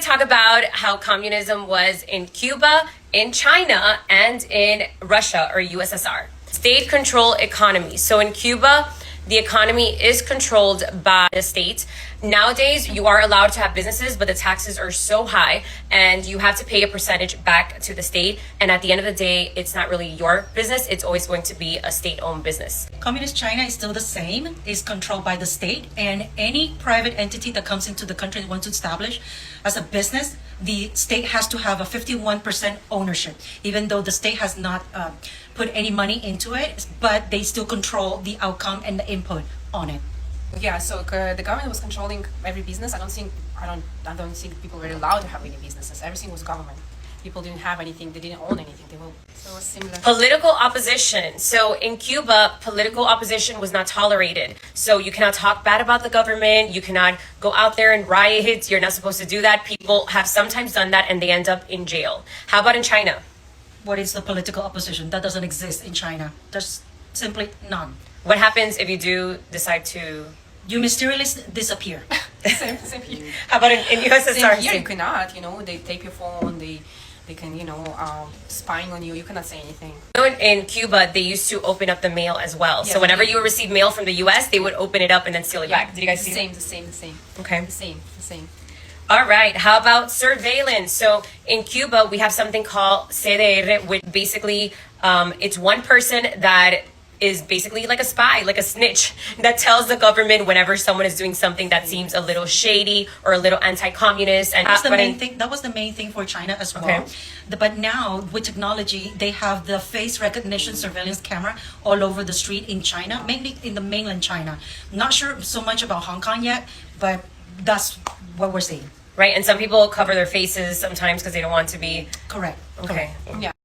talk about how communism was in Cuba, in China, and in Russia or USSR. State control economy. So in Cuba, the economy is controlled by the state. Nowadays, you are allowed to have businesses, but the taxes are so high and you have to pay a percentage back to the state. And at the end of the day, it's not really your business. It's always going to be a state-owned business. Communist China is still the same, is controlled by the state, and any private entity that comes into the country and wants to establish as a business, the state has to have a 51% ownership, even though the state has not put any money into it, but they still control the outcome and the input on it. Yeah, so the government was controlling every business. I don't think people were allowed to have any businesses. Everything was government. People didn't have anything. They didn't own anything. So it was similar. Political opposition. So in Cuba, political opposition was not tolerated. So you cannot talk bad about the government. You cannot go out there and riot. You're not supposed to do that. People have sometimes done that and they end up in jail. How about in China? What is the political opposition? That doesn't exist in China. There's simply none. What happens if you do decide to... You mysteriously disappear. Same here. How about in USSR? Same here, you cannot, they take your phone, they can, spying on you. You cannot say anything. In Cuba, they used to open up the mail as well. Yeah, so whenever you would receive mail from the US, they would open it up and then seal it back. Did you guys see that? The same. Okay. The same. All right. How about surveillance? So in Cuba, we have something called CDR, which basically it's one person that is basically like a spy, like a snitch that tells the government whenever someone is doing something that seems a little shady or a little anti-communist. And that was the main thing for China as well. Okay. But now with technology, they have the face recognition surveillance camera all over the street in China, mainly in the mainland China. Not sure so much about Hong Kong yet, but that's what we're seeing. Right. And some people cover their faces sometimes because they don't want to be... Correct. Okay. Yeah.